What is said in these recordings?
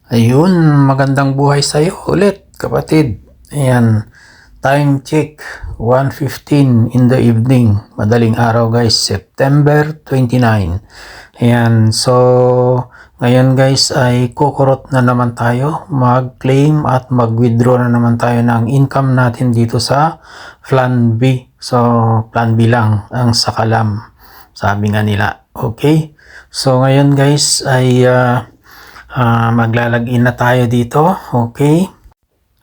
Ayun, magandang buhay sa'yo ulit, kapatid. Ayan, time check, 1:15 in the evening. Madaling araw guys, September 29. Ayan, so ngayon guys ay kukurot na naman tayo. Mag-claim at mag-withdraw na naman tayo ng income natin dito sa Plan B. So, Plan B lang ang sakalam, sabi nga nila. Okay, so ngayon guys ay maglalagin na tayo dito. Okay.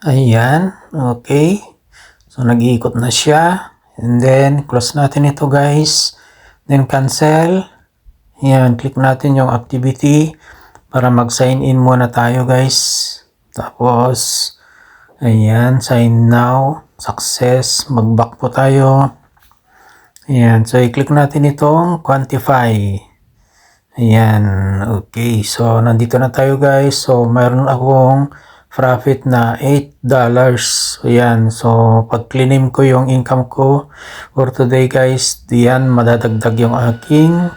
Ayan. Okay. So, nag-iikot na siya. And then, close natin ito guys. Then, cancel. Ayan. Click natin yung activity para mag-sign in muna tayo guys. Tapos, ayan. Sign now. Success. Mag-back po tayo. Ayan. So, i-click natin itong quantify. Ayan, okay. So, nandito na tayo guys. So, mayroon akong profit na $8. Ayan, so, pag claim ko yung income ko for today guys, diyan madadagdag yung aking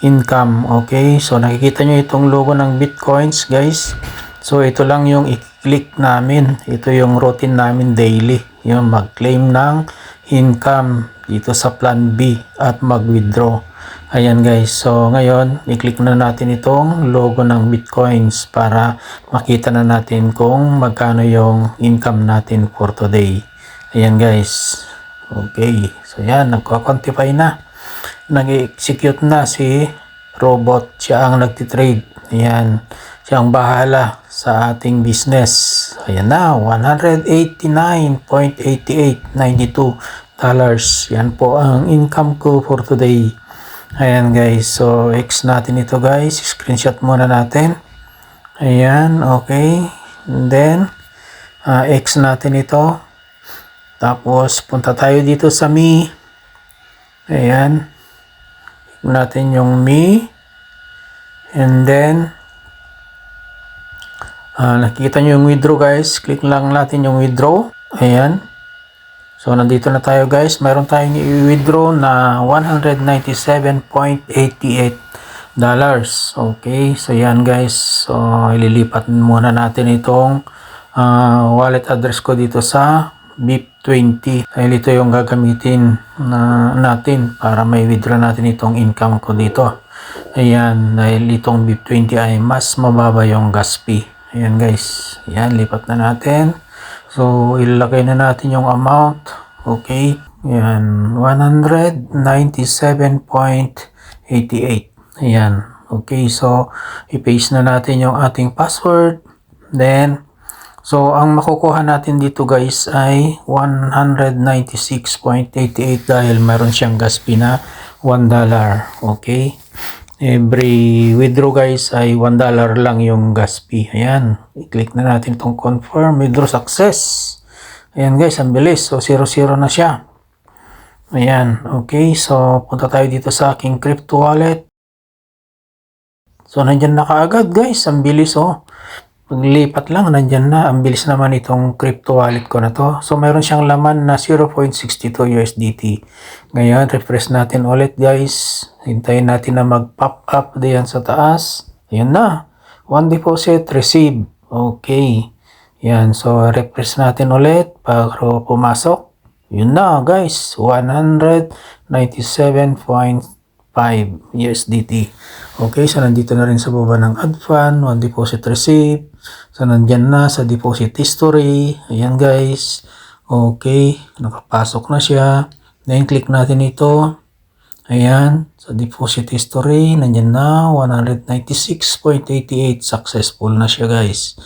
income. Okay, so, nakikita nyo itong logo ng Bitcoins guys. So, ito lang yung i-click namin. Ito yung routine namin daily. Yung mag-claim ng income dito sa Plan B at mag-withdraw. Ayan guys, so ngayon i-click na natin itong logo ng Bitcoins para makita na natin kung magkano yung income natin for today. Ayan guys, okay, so yan, nagko-quantify na, nag-execute na si robot, siya ang nagtitrade. Ayan, siyang bahala sa ating business. Ayan na, $189.8892. Yan po ang income ko for today. Ayan guys, so X natin ito guys, screenshot muna natin. Ayan, okay. And then, X natin ito. Tapos, punta tayo dito sa Me. Ayan. Click natin yung Me. And then, nakikita nyo yung withdraw guys. Click lang natin yung withdraw. Ayan. So, nandito na tayo guys. Mayroon tayong i-withdraw na $197.88. Okay. So, yan guys. So, ililipat muna natin itong wallet address ko dito sa BIP20. Dahil ito yung gagamitin natin para may withdraw natin itong income ko dito. Ayan. Dahil itong BIP20 ay mas mababa yung gas fee. Ayan guys. Ayan. Lipat na natin. So, ilalagay na natin yung amount. Okay. Ayan. 197.88. Ayan. Okay. So, i-paste na natin yung ating password. Then, so, ang makukuha natin dito guys ay 196.88 dahil meron siyang gas fee na $1. Okay. Every withdraw guys ay $1 lang yung gas fee. Ayan. I-click na natin itong confirm. Withdraw success. Ayan guys, ang bilis. So, 0-0 na siya. Ayan. Okay. So, punta tayo dito sa aking crypto wallet. So, nandyan na kaagad guys. Ang bilis oh. Paglipat lang, nandyan na. Ang bilis naman itong crypto wallet ko na to. So, mayroon siyang laman na 0.62 USDT. Ngayon, refresh natin ulit guys. Hintayin natin na mag-pop up diyan sa taas. Ayan na. One deposit, receive. Okay. Yan. So, refresh natin ulit para pumasok. Yun na guys. 197.5 USDT. Okay. So, nandito na rin sa baba ng add fund. One deposit, receive. So, nandyan na sa deposit history. Ayan guys. Okay. Nakapasok na siya. Then, click natin ito. Ayan. Sa deposit history, nandyan na. 196.88. Successful na siya guys.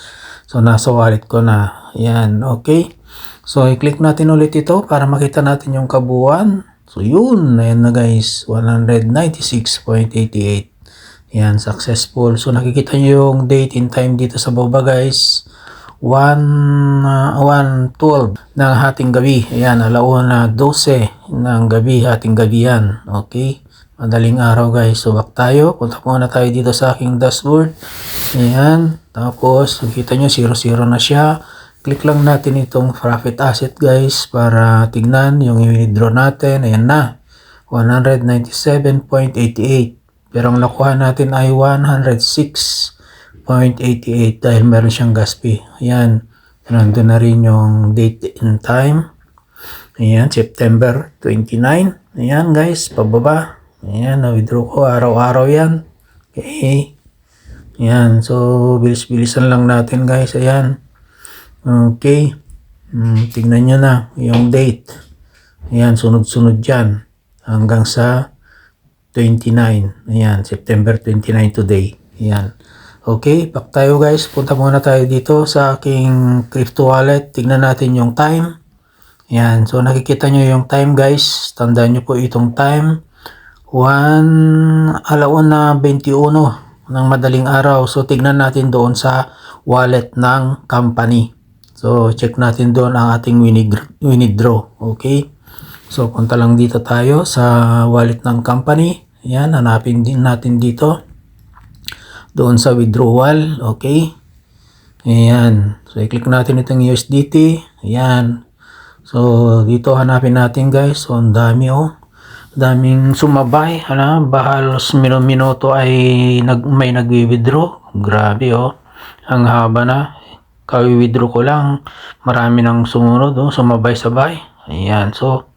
So, nasa wallet ko na. Ayan. Okay. So, i-click natin ulit ito para makita natin yung kabuuan. So, yun. Ayan na guys. 196.88. Yan, successful. So, nakikita nyo yung date and time dito sa baba guys. 1:12 ng hating gabi. Ayan, 1:12 ng gabi, hating gabi yan. Okay. Madaling araw guys. So, back tayo. Punta muna tayo dito sa aking dashboard. Ayan. Tapos, nakikita nyo 0-0 na siya. Click lang natin itong profit asset guys para tignan yung i-withdraw natin. Ayan na. 197.88. Pero ang nakuha natin ay 106.88. 0.88 dahil meron siyang gas fee. Ayan. Nandun na rin yung date and time. Ayan, September 29. Ayan guys, pababa. Ayan, na-withdraw ko. Araw-araw yan. Okay. Ayan, so bilis-bilisan lang natin guys. Ayan. Okay. Tignan nyo na yung date. Ayan, sunod-sunod dyan. Hanggang sa 29. Ayan, September 29 today. Ayan. Okay, back tayo guys. Punta muna tayo dito sa aking crypto wallet. Tignan natin yung time. Ayan, so nakikita nyo yung time guys. Tandaan nyo po itong time. 1:21 ng madaling araw. So tignan natin doon sa wallet ng company. So check natin doon ang ating withdraw. Okay. So punta lang dito tayo sa wallet ng company. Ayan, hanapin din natin dito. Doon sa withdrawal. Okay. Ayan. So i-click natin itong USDT. Ayan. So dito hanapin natin guys. So ang dami daming sumabay. Bahalos minuto ay may nagwi-withdraw. Grabe ang haba na. Kawi-withdraw ko lang. Marami nang sumunod sumabay-sabay. Ayan. So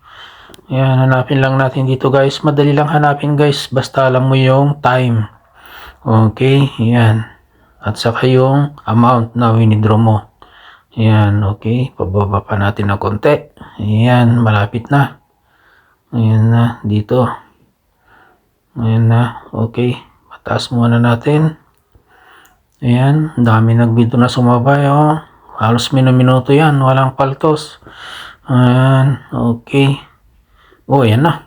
ayan, hanapin lang natin dito guys. Madali lang hanapin guys. Basta alam mo yung time. Okay, ayan. At saka yung amount na winidraw mo. Ayan, okay. Pababa pa natin ng konti. Ayan, malapit na. Ayan na, dito. Ayan na, okay. Mataas muna natin. Ayan, dami nagbito na sumabay Halos minuto yan, walang paltos. Ayan, okay. Ayan na.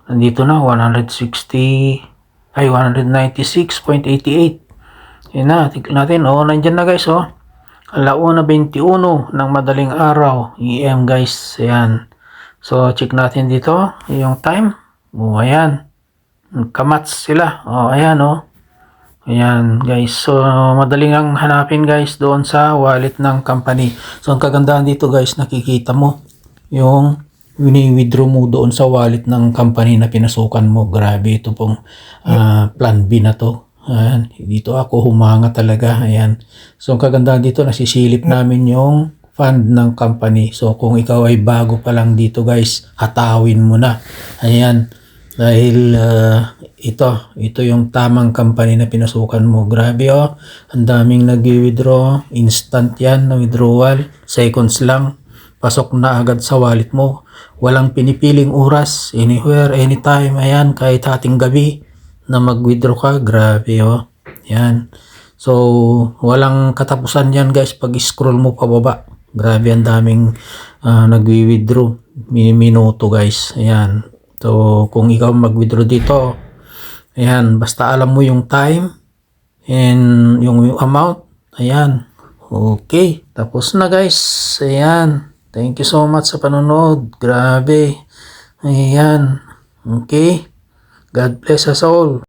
Nandito na, 196.88. Ayan na, tignan natin. Nandyan na guys 1:21 ng madaling araw. EM guys. Ayan. So, check natin dito yung time. Ayan. Kamats sila. Ayan Ayan guys. So, madaling ang hanapin guys doon sa wallet ng company. So, ang kagandahan dito guys, nakikita mo yung wini-withdraw mo doon sa wallet ng company na pinasukan mo. Grabe ito pong plan B na to. Ayan, dito ako humanga talaga. Ayan. So ang kagandahan dito, nasisilip namin yung fund ng company. So kung ikaw ay bago pa lang dito guys, hatawin mo na. Ayan. Dahil ito yung tamang company na pinasukan mo. Grabe ang daming nag-withdraw. Instant yan na withdrawal. Seconds lang. Pasok na agad sa wallet mo. Walang pinipiling oras. Anywhere, anytime. Ayan, kahit hating gabi na mag-withdraw ka. Grabe Ayan. So, walang katapusan yan guys pag scroll mo pababa. Grabe, ang daming nag-withdraw. Minuto guys. Ayan. So, kung ikaw mag-withdraw dito, ayan, basta alam mo yung time and yung amount. Ayan. Okay. Tapos na guys. Ayan. Thank you so much sa panonood. Grabe. Ayan. Okay. God bless us all.